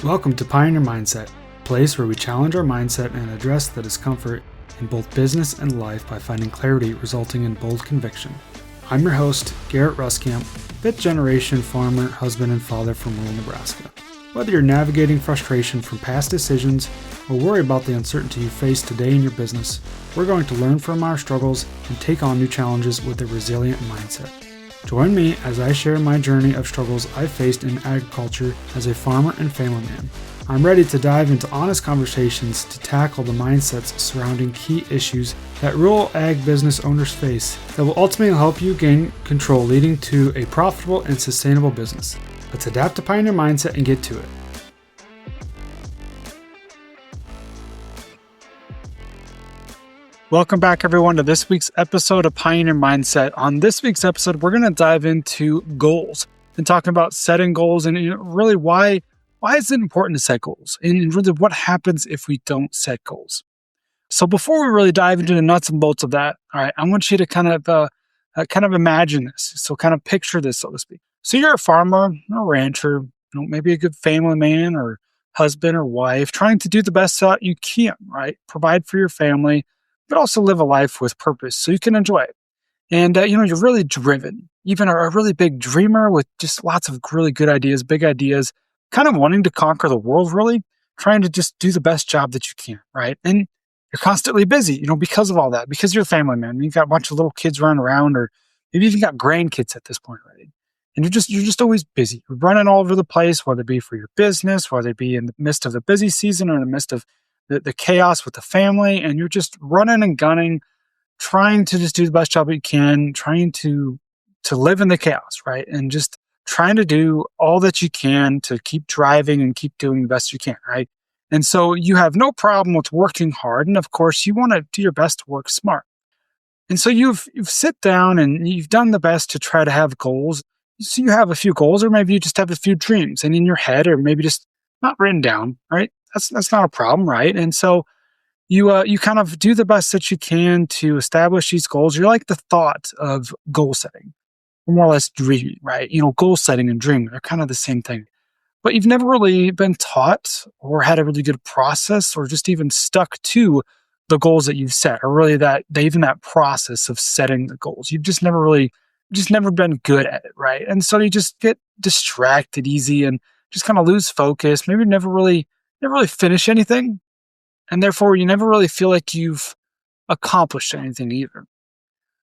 Welcome to Pioneer Mindset, a place where we challenge our mindset and address the discomfort in both business and life by finding clarity resulting in bold conviction. I'm your host, Garrett Ruskamp, fifth generation farmer, husband, and father from rural Nebraska. Whether you're navigating frustration from past decisions or worry about the uncertainty you face today in your business, we're going to learn from our struggles and take on new challenges with a resilient mindset. Join me as I share my journey of struggles I faced in agriculture as a farmer and family man. I'm ready to dive into honest conversations to tackle the mindsets surrounding key issues that rural ag business owners face that will ultimately help you gain control, leading to a profitable and sustainable business. Let's adapt to Pioneer Mindset and get to it. Welcome back, everyone, to this week's episode of Pioneer Mindset. On this week's episode, we're going to dive into goals and talking about setting goals and really why is it important to set goals and really what happens if we don't set goals. So before we really dive into the nuts and bolts of that, all right, I want you to kind of imagine this. So kind of picture this, so to speak. So you're a farmer, a rancher, maybe a good family man or husband or wife, trying to do the best that you can, right? Provide for your family, but also live a life with purpose so you can enjoy it. And, you're really driven, even a really big dreamer with just lots of really good ideas, big ideas, kind of wanting to conquer the world, really trying to just do the best job that you can, right? And you're constantly busy, because of all that, because you're a family man. You've got a bunch of little kids running around, or maybe even got grandkids at this point, right? And you're just always busy. You're running all over the place, whether it be for your business, whether it be in the midst of the busy season or in the midst of the chaos with the family, and you're just running and gunning, trying to just do the best job you can, trying to live in the chaos, right? And just trying to do all that you can to keep driving and keep doing the best you can, right? And so you have no problem with working hard, and of course you want to do your best to work smart. And so you've sit down and you've done the best to try to have goals. So you have a few goals, or maybe you just have a few dreams and in your head, or maybe just not written down, right? That's not a problem, right? And so you kind of do the best that you can to establish these goals. You're like the thought of goal setting, or more or less dreaming, right? Goal setting and dreaming are kind of the same thing. But you've never really been taught or had a really good process or just even stuck to the goals that you've set, or really that process of setting the goals. You've just never been good at it, right? And so you just get distracted easy and just kind of lose focus, maybe never really finish anything. And therefore, you never really feel like you've accomplished anything either.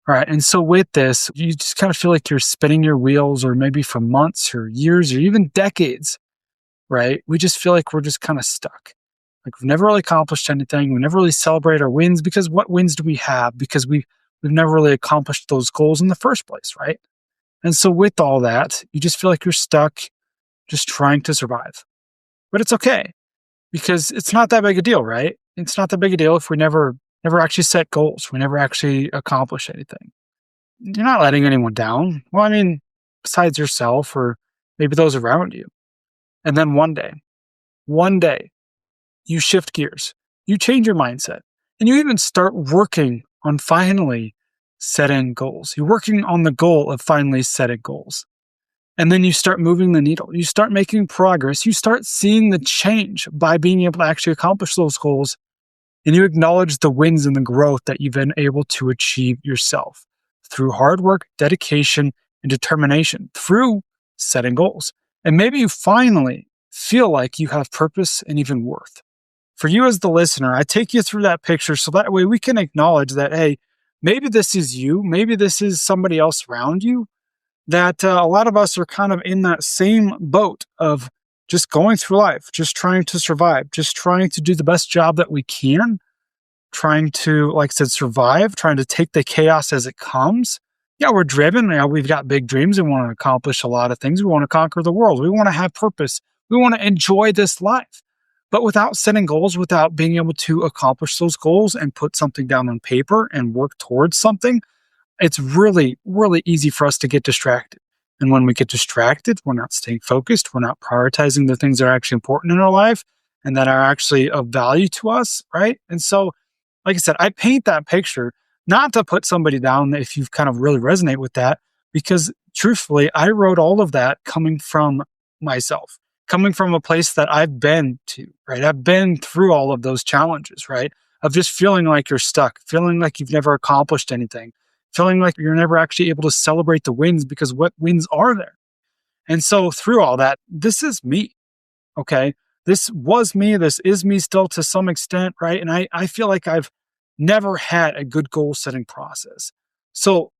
All right. And so with this, you just kind of feel like you're spinning your wheels, or maybe for months or years or even decades, right? We just feel like we're just kind of stuck. Like we've never really accomplished anything. We never really celebrate our wins, because what wins do we have? Because we've never really accomplished those goals in the first place, right? And so with all that, you just feel like you're stuck just trying to survive. But it's okay, because it's not that big a deal, right? It's not that big a deal if we never actually set goals. We never actually accomplish anything. You're not letting anyone down. Well, besides yourself or maybe those around you. And then one day, you shift gears. You change your mindset. And you even start working on finally setting goals. You're working on the goal of finally setting goals. And then you start moving the needle. You start making progress. You start seeing the change by being able to actually accomplish those goals. And you acknowledge the wins and the growth that you've been able to achieve yourself through hard work, dedication, and determination through setting goals. And maybe you finally feel like you have purpose and even worth. For you as the listener, I take you through that picture so that way we can acknowledge that, hey, maybe this is you, maybe this is somebody else around you, that a lot of us are kind of in that same boat of just going through life, just trying to survive, just trying to do the best job that we can, trying to, like I said, survive, trying to take the chaos as it comes. Yeah, we're driven. We've got big dreams. We want to accomplish a lot of things. We want to conquer the world. We want to have purpose. We want to enjoy this life. But without setting goals, without being able to accomplish those goals and put something down on paper and work towards something, it's really, really easy for us to get distracted. And when we get distracted, we're not staying focused. We're not prioritizing the things that are actually important in our life and that are actually of value to us, right? And so, like I said, I paint that picture not to put somebody down if you kind of really resonate with that, because truthfully, I wrote all of that coming from myself. coming from a place that I've been to, right? I've been through all of those challenges, right? Of just feeling like you're stuck, feeling like you've never accomplished anything, feeling like you're never actually able to celebrate the wins because what wins are there? And so through all that, this is me. Okay. This was me. This is me still to some extent. Right. And I feel like I've never had a good goal setting process. So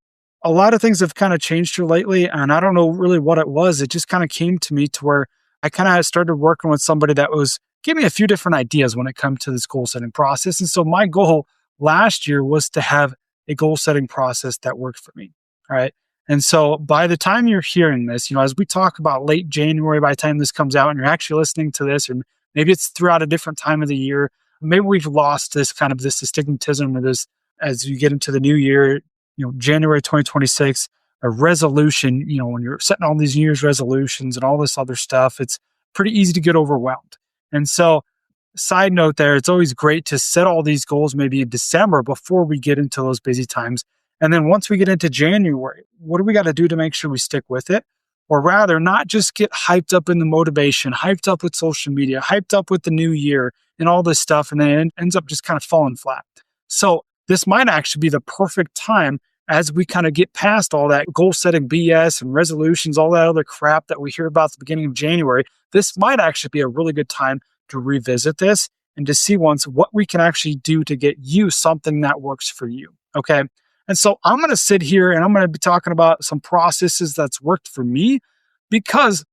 a lot of things have kind of changed here lately. And I don't know really what it was. It just kind of came to me to where I kind of started working with somebody that was gave me a few different ideas when it comes to this goal setting process. And so my goal last year was to have a goal setting process that worked for me. Right. And so by the time you're hearing this, as we talk about late January, by the time this comes out and you're actually listening to this, or maybe it's throughout a different time of the year, maybe we've lost this kind of this astigmatism or this as you get into the new year, January 2026, a resolution, when you're setting all these New Year's resolutions and all this other stuff, it's pretty easy to get overwhelmed. And so side note there, it's always great to set all these goals maybe in December before we get into those busy times. And then once we get into January, what do we got to do to make sure we stick with it? Or rather, not just get hyped up in the motivation, hyped up with social media, hyped up with the new year and all this stuff, and then it ends up just kind of falling flat. So this might actually be the perfect time as we kind of get past all that goal setting BS and resolutions, all that other crap that we hear about at the beginning of January. This might actually be a really good time to revisit this and to see once what we can actually do to get you something that works for you. Okay. And so I'm going to sit here and I'm going to be talking about some processes that's worked for me because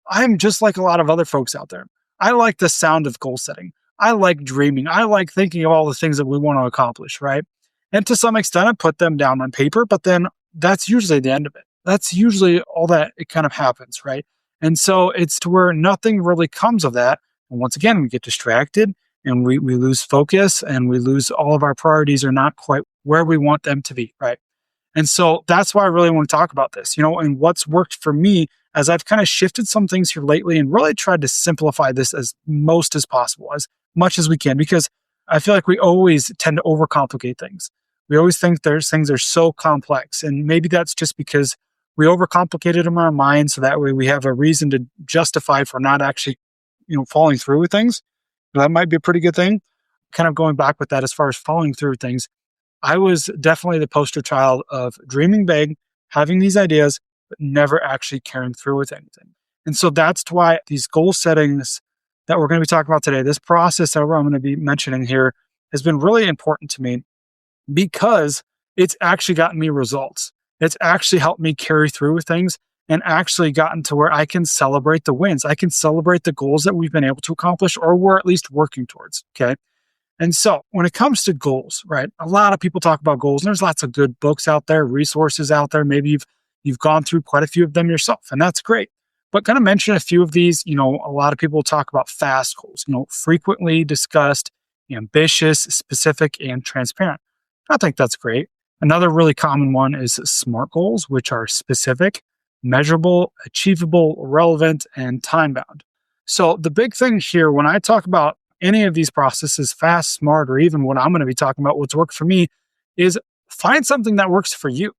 I'm just like a lot of other folks out there. I like the sound of goal setting. I like dreaming. I like thinking of all the things that we want to accomplish, right? And to some extent, I put them down on paper, but then that's usually the end of it. That's usually all that it kind of happens, right? And so it's to where nothing really comes of that. And once again, we get distracted and we lose focus and we lose all of our priorities are not quite where we want them to be, right? And so that's why I really want to talk about this, and what's worked for me as I've kind of shifted some things here lately and really tried to simplify this as most as possible, as much as we can, because I feel like we always tend to overcomplicate things. We always think there's things are so complex. And maybe that's just because we overcomplicated them in our mind. So that way we have a reason to justify for not actually, following through with things. That might be a pretty good thing. Kind of going back with that as far as following through with things. I was definitely the poster child of dreaming big, having these ideas, but never actually carrying through with anything. And so that's why these goal settings that we're going to be talking about today, this process that I'm going to be mentioning here has been really important to me because it's actually gotten me results. It's actually helped me carry through with things and actually gotten to where I can celebrate the wins. I can celebrate the goals that we've been able to accomplish or we're at least working towards. Okay. And so when it comes to goals, right, a lot of people talk about goals and there's lots of good books out there, resources out there. Maybe you've gone through quite a few of them yourself and that's great. But going to mention a few of these, a lot of people talk about fast goals, frequently discussed, ambitious, specific, and transparent. I think that's great. Another really common one is SMART goals, which are specific, measurable, achievable, relevant, and time bound. So the big thing here, when I talk about any of these processes, fast, smart, or even what I'm going to be talking about, what's worked for me, is find something that works for you.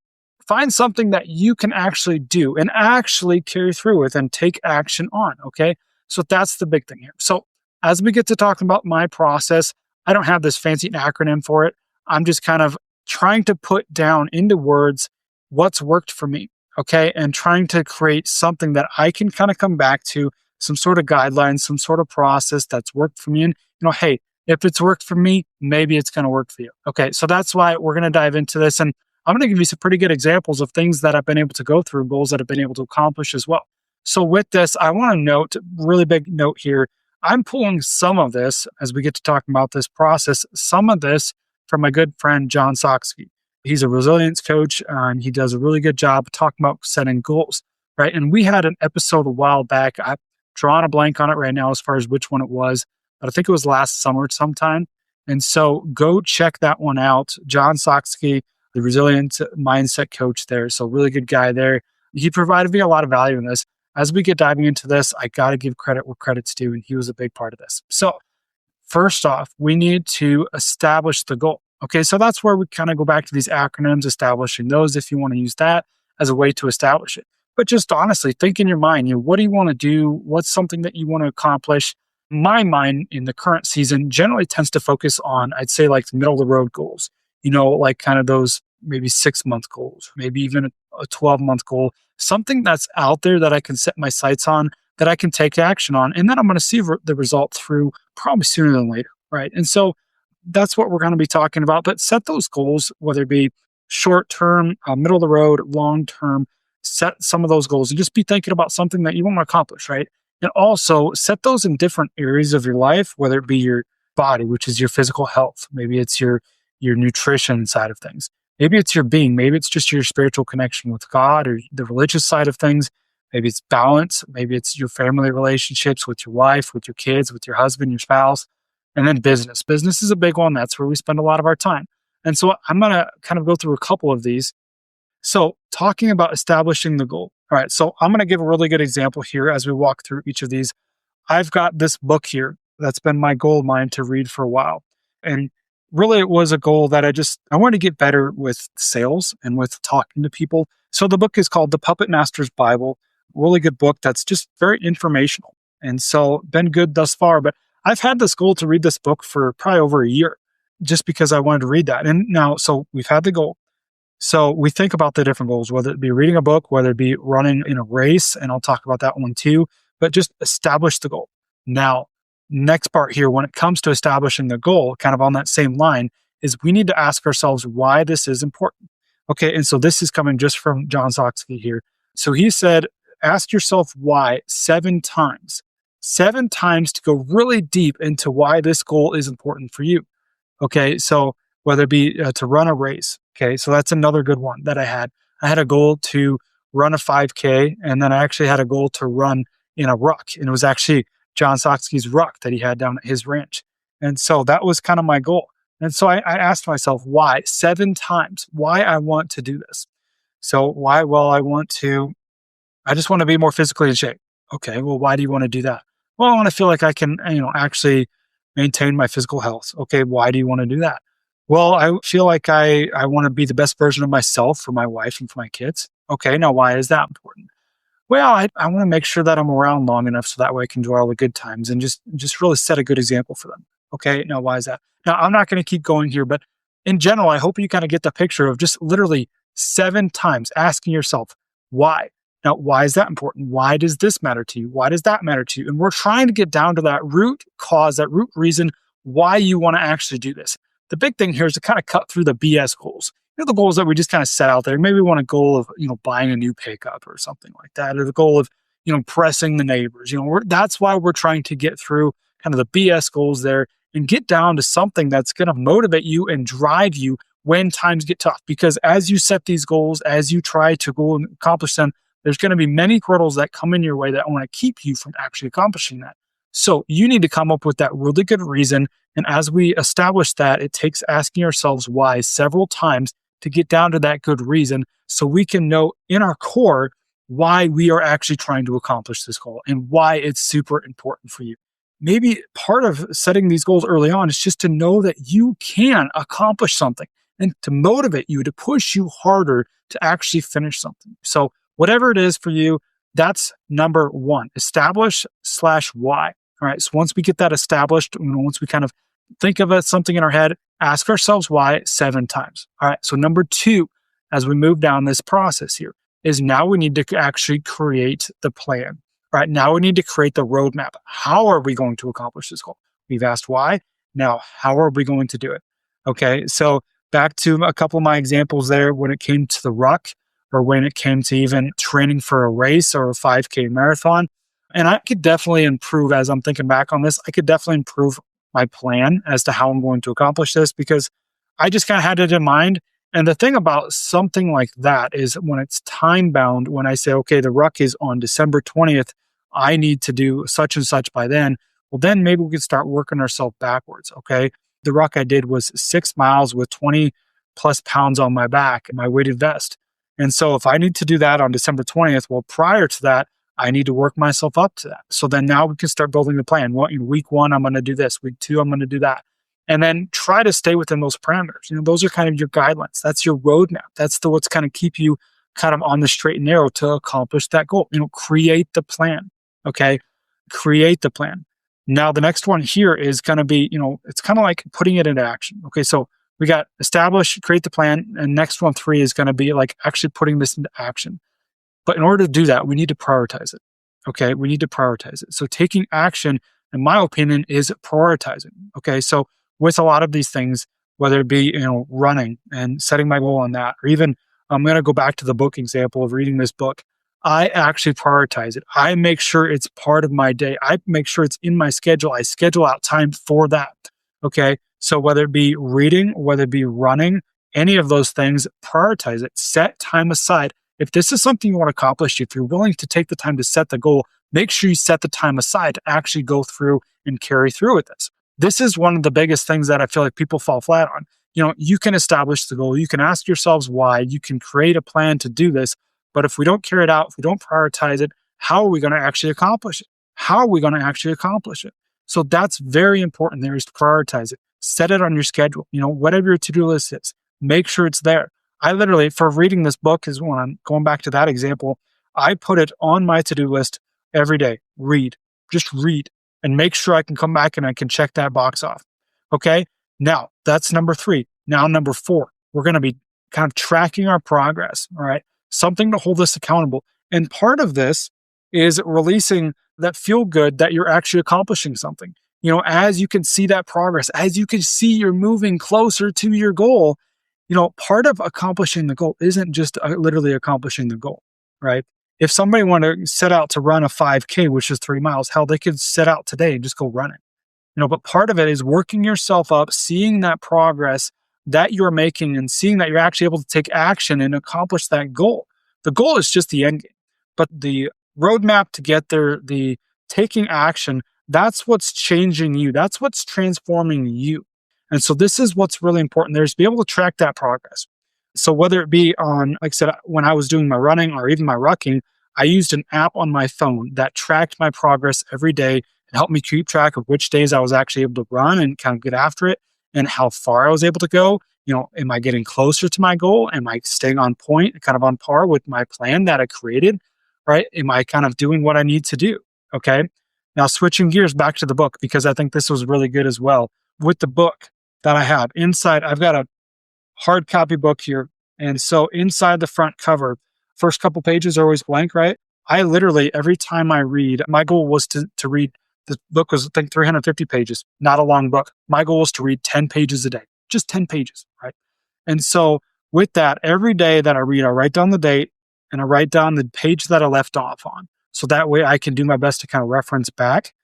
Find something that you can actually do and actually carry through with and take action on. Okay. So that's the big thing here. So as we get to talking about my process, I don't have this fancy acronym for it. I'm just kind of trying to put down into words what's worked for me. Okay. And trying to create something that I can kind of come back to, some sort of guidelines, some sort of process that's worked for me. And, hey, if it's worked for me, maybe it's going to work for you. Okay. So that's why we're going to dive into this. And I'm going to give you some pretty good examples of things that I've been able to go through, goals that I've been able to accomplish as well. So with this, I want to note, really big note here, I'm pulling some of this as we get to talking about this process, some of this from my good friend, John Soxke. He's a resilience coach and he does a really good job talking about setting goals, right? And we had an episode a while back. I've drawn a blank on it right now as far as which one it was, but I think it was last summer sometime. And so go check that one out. John Soxke, the resilient mindset coach there. So really good guy there. He provided me a lot of value in this. As we get diving into this, I got to give credit where credit's due. And he was a big part of this. So first off, we need to establish the goal. Okay, so that's where we kind of go back to these acronyms, establishing those if you want to use that as a way to establish it. But just honestly, think in your mind, what do you want to do? What's something that you want to accomplish? My mind in the current season generally tends to focus on, I'd say, like middle of the road goals, like kind of those maybe 6 month goals, maybe even a 12-month goal, something that's out there that I can set my sights on, that I can take action on. And then I'm going to see the result through probably sooner than later. Right. And so that's what we're going to be talking about. But set those goals, whether it be short term, middle of the road, long term, set some of those goals and just be thinking about something that you want to accomplish. Right. And also set those in different areas of your life, whether it be your body, which is your physical health. Maybe it's your nutrition side of things. Maybe it's your being. Maybe it's just your spiritual connection with God or the religious side of things. Maybe it's balance. Maybe it's your family relationships with your wife, with your kids, with your husband, your spouse. And then business. Business is a big one. That's where we spend a lot of our time. And so I'm going to kind of go through a couple of these. So, talking about establishing the goal. All right. So, I'm going to give a really good example here as we walk through each of these. I've got this book here that's been my goal of mine to read for a while. And really, it was a goal that I wanted to get better with sales and with talking to people. So, the book is called The Puppet Master's Bible. Really good book that's just very informational. And so, been good thus far. But I've had this goal to read this book for probably over a year just because I wanted to read that. And now, so we've had the goal. So we think about the different goals, whether it be reading a book, whether it be running in a race, and I'll talk about that one too, but just establish the goal. Now, next part here, when it comes to establishing the goal, kind of on that same line, is we need to ask ourselves why this is important. Okay, and so this is coming just from John Soxke here. So he said, ask yourself why 7 times. 7 times to go really deep into why this goal is important for you. Okay, so whether it be to run a race. Okay, so that's another good one that I had. I had a goal to run a 5K, and then I actually had a goal to run in a ruck. And it was actually John Soxke's ruck that he had down at his ranch. And so that was kind of my goal. And so I asked myself why 7 times, why I want to do this. So why? Well, I just want to be more physically in shape. Okay, well, why do you want to do that? Well, I want to feel like I can, actually maintain my physical health. Okay, why do you want to do that? Well, I feel like I want to be the best version of myself for my wife and for my kids. Okay, now why is that important? Well, I want to make sure that I'm around long enough so that way I can enjoy all the good times and just really set a good example for them. Okay, now why is that? Now, I'm not going to keep going here, but in general, I hope you kind of get the picture of just literally 7 times asking yourself, why? Now, why is that important? Why does this matter to you? Why does that matter to you? And we're trying to get down to that root cause, that root reason why you want to actually do this. The big thing here is to kind of cut through the BS goals. The goals that we just kind of set out there. Maybe we want a goal of, buying a new pickup or something like that, or the goal of, impressing the neighbors. That's why we're trying to get through kind of the BS goals there and get down to something that's going to motivate you and drive you when times get tough. Because as you set these goals, as you try to go and accomplish them, there's going to be many hurdles that come in your way that want to keep you from actually accomplishing that. So you need to come up with that really good reason. And as we establish that, it takes asking ourselves why several times to get down to that good reason so we can know in our core why we are actually trying to accomplish this goal and why it's super important for you. Maybe part of setting these goals early on is just to know that you can accomplish something and to motivate you, to push you harder to actually finish something. So whatever it is for you, that's number one, establish/why. All right. So once we get that established, once we kind of think of it, something in our head, ask ourselves why 7 times. All right. So number two, as we move down this process here, is now we need to actually create the plan. All right. Now we need to create the roadmap. How are we going to accomplish this goal? We've asked why. Now, how are we going to do it? Okay. So back to a couple of my examples there when it came to the ruck, or when it came to even training for a race or a 5K marathon. And I could definitely improve as I'm thinking back on this. I could definitely improve my plan as to how I'm going to accomplish this because I just kind of had it in mind. And the thing about something like that is when it's time bound, when I say, okay, the ruck is on December 20th, I need to do such and such by then. Well, then maybe we can start working ourselves backwards. Okay. The ruck I did was 6 miles with 20 plus pounds on my back and my weighted vest. And so if I need to do that on December 20th, well, prior to that, I need to work myself up to that. So then now we can start building the plan. Well, in week 1, I'm going to do this. Week 2, I'm going to do that. And then try to stay within those parameters. Those are kind of your guidelines. That's your roadmap. That's what's kind of keep you kind of on the straight and narrow to accomplish that goal. Create the plan. Okay. Create the plan. Now, the next one here is going to be, it's kind of like putting it into action. Okay. So we got establish, create the plan. And next one, 3 is going to be like actually putting this into action. But in order to do that, we need to prioritize it. Okay. We need to prioritize it. So taking action, in my opinion, is prioritizing. Okay. So with a lot of these things, whether it be, running and setting my goal on that, or even I'm going to go back to the book example of reading this book. I actually prioritize it. I make sure it's part of my day. I make sure it's in my schedule. I schedule out time for that. Okay. So whether it be reading, whether it be running, any of those things, prioritize it. Set time aside. If this is something you want to accomplish, if you're willing to take the time to set the goal, make sure you set the time aside to actually go through and carry through with this. This is one of the biggest things that I feel like people fall flat on. You can establish the goal. You can ask yourselves why. You can create a plan to do this. But if we don't carry it out, if we don't prioritize it, how are we going to actually accomplish it? How are we going to actually accomplish it? So that's very important there, is to prioritize it. Set it on your schedule. Whatever your to-do list is, make sure it's there. I literally, for reading this book, is when I'm going back to that example, I put it on my to-do list every day. Just read, and make sure I can come back and I can check that box off. Okay. Now that's number 3. Now, number 4, we're going to be kind of tracking our progress. All right. Something to hold us accountable. And part of this is releasing that feel good that you're actually accomplishing something. As you can see that progress, as you can see you're moving closer to your goal, part of accomplishing the goal isn't just literally accomplishing the goal, right? If somebody wanted to set out to run a 5K, which is 3 miles, hell, they could set out today and just go run it. But part of it is working yourself up, seeing that progress that you're making and seeing that you're actually able to take action and accomplish that goal. The goal is just the end game, but the roadmap to get there, the taking action, that's what's changing you. That's what's transforming you. And so this is what's really important there, is to be able to track that progress. So whether it be on, like I said, when I was doing my running or even my rucking, I used an app on my phone that tracked my progress every day and helped me keep track of which days I was actually able to run and kind of get after it and how far I was able to go. Am I getting closer to my goal? Am I staying on point, kind of on par with my plan that I created? Right? Am I kind of doing what I need to do? Okay. Now, switching gears back to the book, because I think this was really good as well. With the book that I have inside, I've got a hard copy book here. And so inside the front cover, first couple pages are always blank, right? I literally, every time I read, my goal was to read, the book was, I think, 350 pages, not a long book. My goal was to read 10 pages a day, just 10 pages, right? And so with that, every day that I read, I write down the date and I write down the page that I left off on. So that way I can do my best to kind of reference back.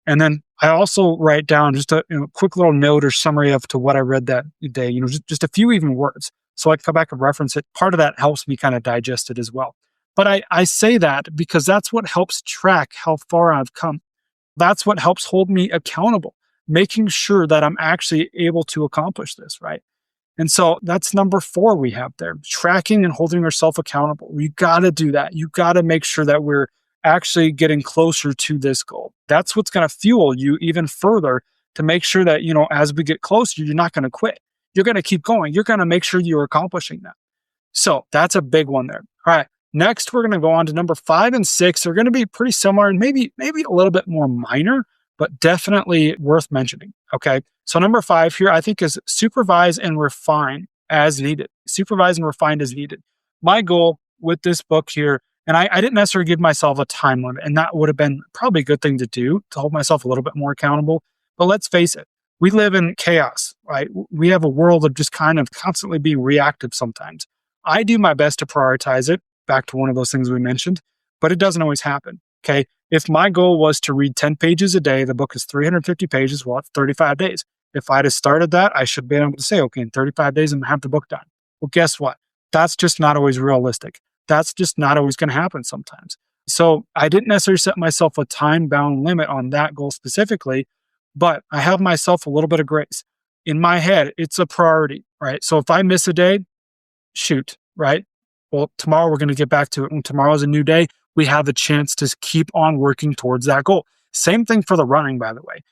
And then I also write down just a quick little note or summary of to what I read that day, just a few even words. So I can come back and reference it. Part of that helps me kind of digest it as well. But I say that because that's what helps track how far I've come. That's what helps hold me accountable, making sure that I'm actually able to accomplish this, right? And so that's number 4 we have there, tracking and holding yourself accountable. You got to do that. You got to make sure that we're actually getting closer to this goal. That's what's going to fuel you even further to make sure that, as we get closer, you're not going to quit. You're going to keep going. You're going to make sure you're accomplishing that. So that's a big one there. All right. Next, we're going to go on to number 5 and 6. They're going to be pretty similar and maybe a little bit more minor, but definitely worth mentioning. Okay. So number 5 here, I think, is supervise and refine as needed. Supervise and refine as needed. My goal with this book here, and I didn't necessarily give myself a time limit, and that would have been probably a good thing to do to hold myself a little bit more accountable. But let's face it, we live in chaos, right? We have a world of just kind of constantly being reactive sometimes. I do my best to prioritize it, back to one of those things we mentioned, but it doesn't always happen. Okay. If my goal was to read 10 pages a day, the book is 350 pages, well, it's 35 days. If I'd have started that, I should be able to say, okay, in 35 days, I'm going to have the book done. Well, guess what? That's just not always realistic. That's just not always going to happen sometimes. So I didn't necessarily set myself a time-bound limit on that goal specifically, but I have myself a little bit of grace. In my head, it's a priority, right? So if I miss a day, shoot, right? Well, tomorrow we're going to get back to it. When tomorrow's a new day, we have the chance to keep on working towards that goal. Same thing for the running, by the way.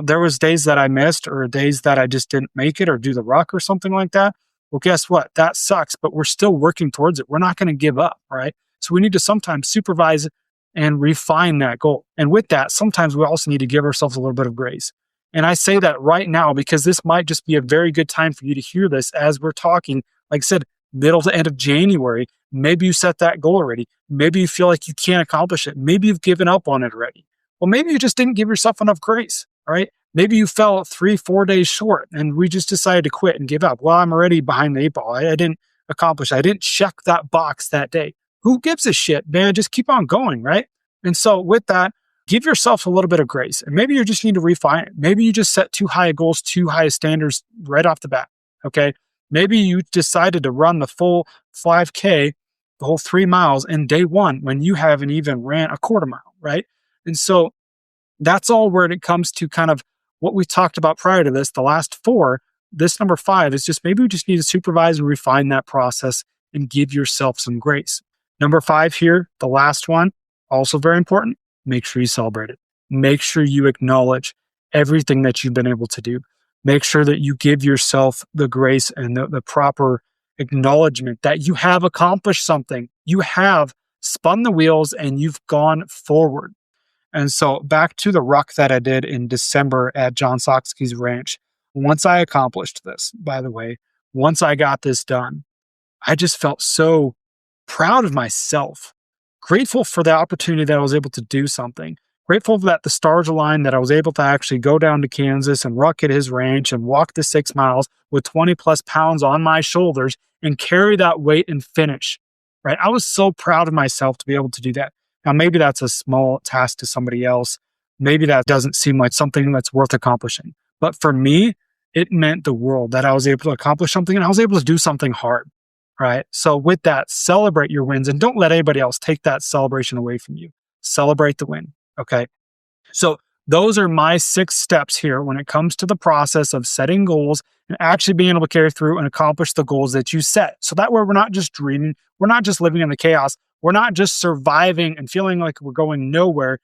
There was days that I missed or days that I just didn't make it or do the ruck or something like that. Well, guess what? That sucks, but we're still working towards it. We're not going to give up, right? So we need to sometimes supervise and refine that goal. And with that, sometimes we also need to give ourselves a little bit of grace. And I say that right now because this might just be a very good time for you to hear this as we're talking. Like I said, middle to end of January, maybe you set that goal already. Maybe you feel like you can't accomplish it. Maybe you've given up on it already. Well, maybe you just didn't give yourself enough grace, all right? Maybe you fell 3-4 days short and we just decided to quit and give up. Well, I'm already behind the eight ball. I didn't accomplish. I didn't check that box that day. Who gives a shit, man? Just keep on going, right? And so with that, give yourself a little bit of grace. And maybe you just need to refine it. Maybe you just set too high goals, too high standards right off the bat, okay? Maybe you decided to run the full 5K, the whole 3 miles in day one when you haven't even ran a quarter mile, right? And so that's all where it comes to kind of what we talked about prior to this, the last 4. This number 5 is just maybe we just need to supervise and refine that process and give yourself some grace. Number 5 here, the last one, also very important. Make sure you celebrate it. Make sure you acknowledge everything that you've been able to do. Make sure that you give yourself the grace and the proper acknowledgement that you have accomplished something. You have spun the wheels and you've gone forward. And so back to the ruck that I did in December at John Socksky's ranch. Once I accomplished this, by the way, once I got this done, I just felt so proud of myself, grateful for the opportunity that I was able to do something, grateful that the stars aligned, that I was able to actually go down to Kansas and ruck at his ranch and walk the 6 miles with 20 plus pounds on my shoulders and carry that weight and finish, right? I was so proud of myself to be able to do that. Now, maybe that's a small task to somebody else. Maybe that doesn't seem like something that's worth accomplishing. But for me, it meant the world that I was able to accomplish something and I was able to do something hard, right? So with that, celebrate your wins and don't let anybody else take that celebration away from you. Celebrate the win, okay? So those are my 6 steps here when it comes to the process of setting goals and actually being able to carry through and accomplish the goals that you set. So that way we're not just dreaming, we're not just living in the chaos, we're not just surviving and feeling like we're going nowhere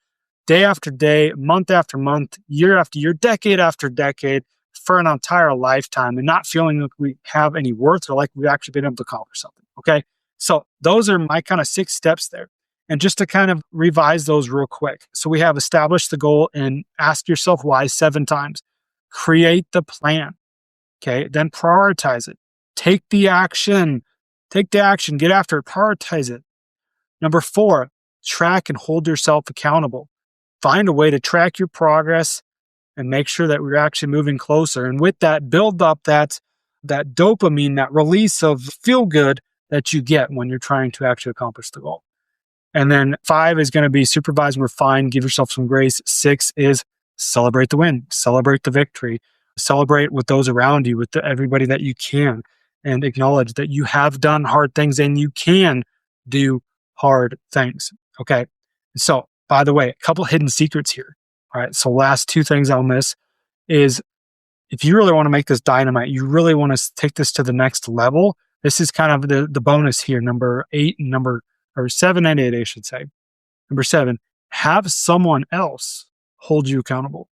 day after day, month after month, year after year, decade after decade for an entire lifetime and not feeling like we have any worth or like we've actually been able to accomplish something, okay? So those are my kind of 6 steps there. And just to kind of revise those real quick. So we have established the goal and ask yourself why 7 times. Create the plan, okay? Then prioritize it. Take the action. Get after it, prioritize it. Number 4, track and hold yourself accountable. Find a way to track your progress and make sure that we're actually moving closer. And with that, build up that dopamine, that release of feel good that you get when you're trying to actually accomplish the goal. And then 5 is going to be supervise and refine, give yourself some grace. 6 is celebrate the win, celebrate the victory, celebrate with those around you, with everybody that you can, and acknowledge that you have done hard things and you can do hard things. Okay. So, by the way, a couple hidden secrets here. All right. So, last 2 things I'll miss is if you really want to make this dynamite, you really want to take this to the next level. This is kind of the bonus here, number 8 and 7 and 8, I should say. Number 7, have someone else hold you accountable.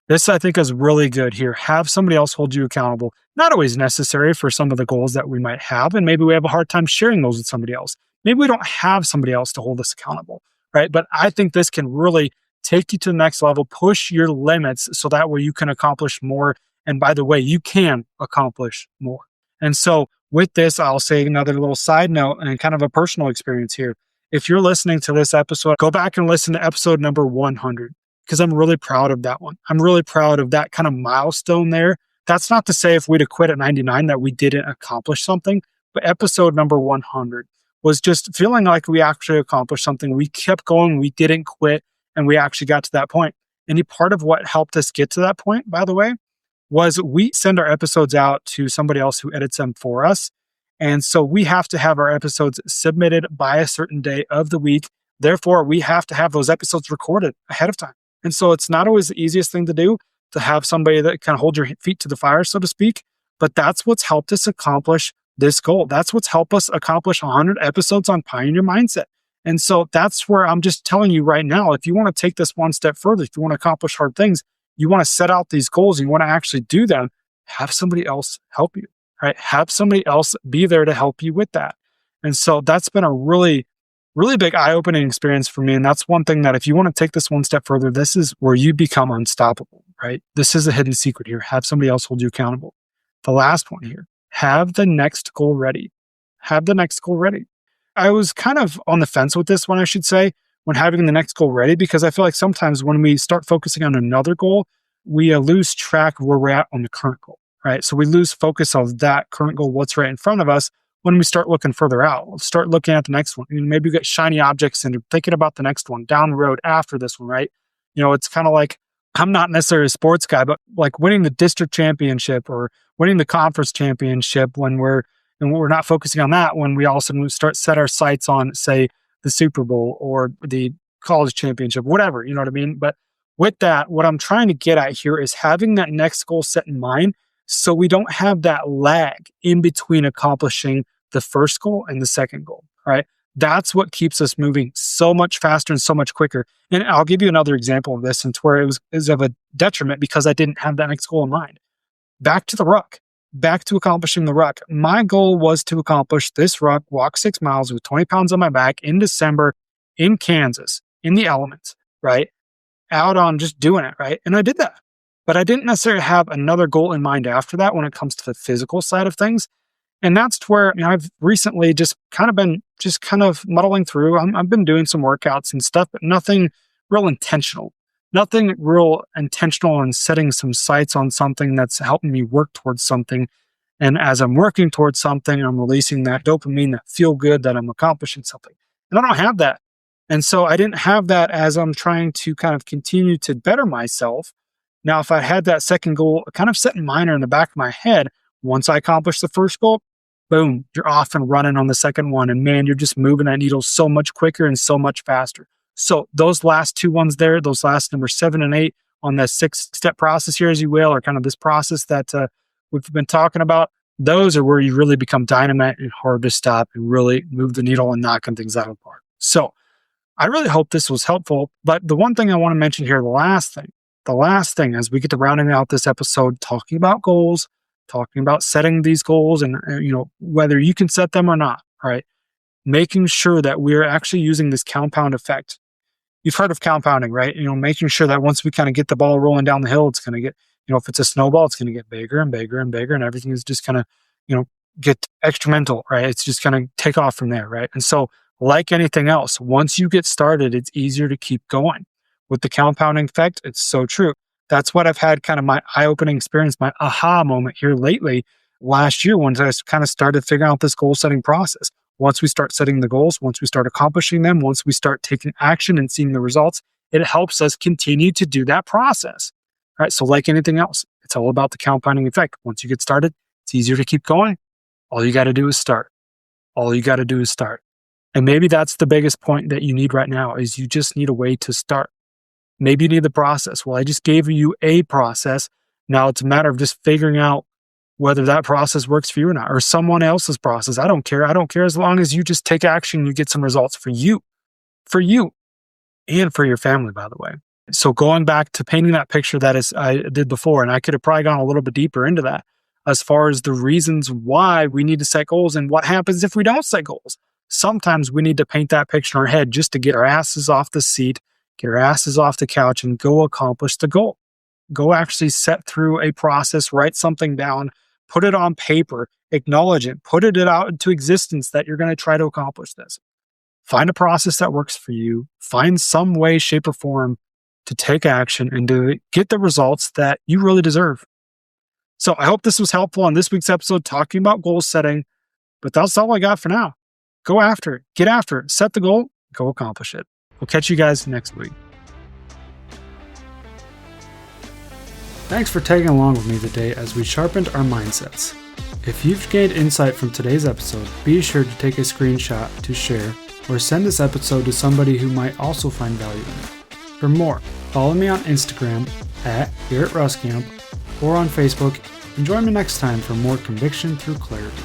This, I think, is really good here. Have somebody else hold you accountable. Not always necessary for some of the goals that we might have, and maybe we have a hard time sharing those with somebody else. Maybe we don't have somebody else to hold us accountable, right? But I think this can really take you to the next level, push your limits so that way you can accomplish more. And by the way, you can accomplish more. And so with this, I'll say another little side note and kind of a personal experience here. If you're listening to this episode, go back and listen to episode number 100, because I'm really proud of that one. I'm really proud of that kind of milestone there. That's not to say if we'd have quit at 99 that we didn't accomplish something, but episode number 100 was just feeling like we actually accomplished something. We kept going, we didn't quit, and we actually got to that point. And part of what helped us get to that point, by the way, was we send our episodes out to somebody else who edits them for us. And so we have to have our episodes submitted by a certain day of the week. Therefore, we have to have those episodes recorded ahead of time. And so it's not always the easiest thing to do, to have somebody that can hold your feet to the fire, so to speak. But that's what's helped us accomplish this goal. That's what's helped us accomplish 100 episodes on Pioneer Mindset. And so that's where I'm just telling you right now, if you want to take this one step further, if you want to accomplish hard things, you want to set out these goals, you want to actually do them, have somebody else help you, right? Have somebody else be there to help you with that. And so that's been a really, really big eye-opening experience for me. And that's one thing that if you want to take this one step further, this is where you become unstoppable, right? This is a hidden secret here. Have somebody else hold you accountable. The last one here, have the next goal ready. Have the next goal ready. I was kind of on the fence with this one, I should say, when having the next goal ready, because I feel like sometimes when we start focusing on another goal, we lose track of where we're at on the current goal, right? So we lose focus of that current goal, what's right in front of us, when we start looking further out. We'll start looking at the next one. Maybe you get shiny objects and you're thinking about the next one down the road after this one, right? It's kind of like, I'm not necessarily a sports guy, but like winning the district championship or winning the conference championship and we're not focusing on that when we also start set our sights on, say, the Super Bowl or the college championship, whatever, you know what I mean? But with that, what I'm trying to get at here is having that next goal set in mind so we don't have that lag in between accomplishing the first goal and the second goal, right? That's what keeps us moving so much faster and so much quicker. And I'll give you another example of this, and it's where it was of a detriment because I didn't have that next goal in mind. Back to the ruck. Back to accomplishing the ruck. My goal was to accomplish this ruck, walk 6 miles with 20 pounds on my back in December in Kansas, in the elements, right? Out on just doing it, right? And I did that. But I didn't necessarily have another goal in mind after that when it comes to the physical side of things. And that's to where I've recently just kind of muddling through. I've been doing some workouts and stuff, but nothing real intentional. Nothing real intentional in setting some sights on something that's helping me work towards something. And as I'm working towards something, I'm releasing that dopamine, that feel good that I'm accomplishing something. And I don't have that. And so I didn't have that as I'm trying to kind of continue to better myself. Now, if I had that second goal kind of set in mind or in the back of my head, once I accomplish the first goal, boom, you're off and running on the second one. And man, you're just moving that needle so much quicker and so much faster. So those last two ones there, those last number 7 and 8 on the 6-step process here, as you will, or kind of this process that we've been talking about, those are where you really become dynamite and hard to stop and really move the needle and knocking things out of the park. So I really hope this was helpful. But the one thing I want to mention here, the last thing as we get to rounding out this episode, talking about goals, talking about setting these goals and, whether you can set them or not, all right? Making sure that we're actually using this compound effect. You've heard of compounding, right? Making sure that once we kind of get the ball rolling down the hill, it's going to get, if it's a snowball, it's going to get bigger and bigger and bigger, and everything is just kind of, get exponential, right? It's just going to take off from there, right? And so, like anything else, once you get started, it's easier to keep going. With the compounding effect, it's so true. That's what I've had kind of my eye-opening experience, my aha moment here lately, last year, once I kind of started figuring out this goal-setting process. Once we start setting the goals, once we start accomplishing them, once we start taking action and seeing the results, it helps us continue to do that process. All right. So like anything else, it's all about the compounding effect. Once you get started, it's easier to keep going. All you got to do is start. All you got to do is start. And maybe that's the biggest point that you need right now is you just need a way to start. Maybe you need the process. Well, I just gave you a process. Now it's a matter of just figuring out whether that process works for you or not, or someone else's process. I don't care. I don't care as long as you just take action, you get some results for you, and for your family, by the way. So going back to painting that picture I did before, and I could have probably gone a little bit deeper into that as far as the reasons why we need to set goals and what happens if we don't set goals. Sometimes we need to paint that picture in our head just to get our asses off the seat, get our asses off the couch, and go accomplish the goal. Go actually set through a process, write something down, put it on paper, acknowledge it, put it out into existence that you're going to try to accomplish this. Find a process that works for you. Find some way, shape, or form to take action and to get the results that you really deserve. So I hope this was helpful on this week's episode talking about goal setting, but that's all I got for now. Go after it, get after it, set the goal, go accomplish it. We'll catch you guys next week. Thanks for tagging along with me today as we sharpened our mindsets. If you've gained insight from today's episode, be sure to take a screenshot to share or send this episode to somebody who might also find value in it. For more, follow me on Instagram @GarrettRuskamp or on Facebook, and join me next time for more conviction through clarity.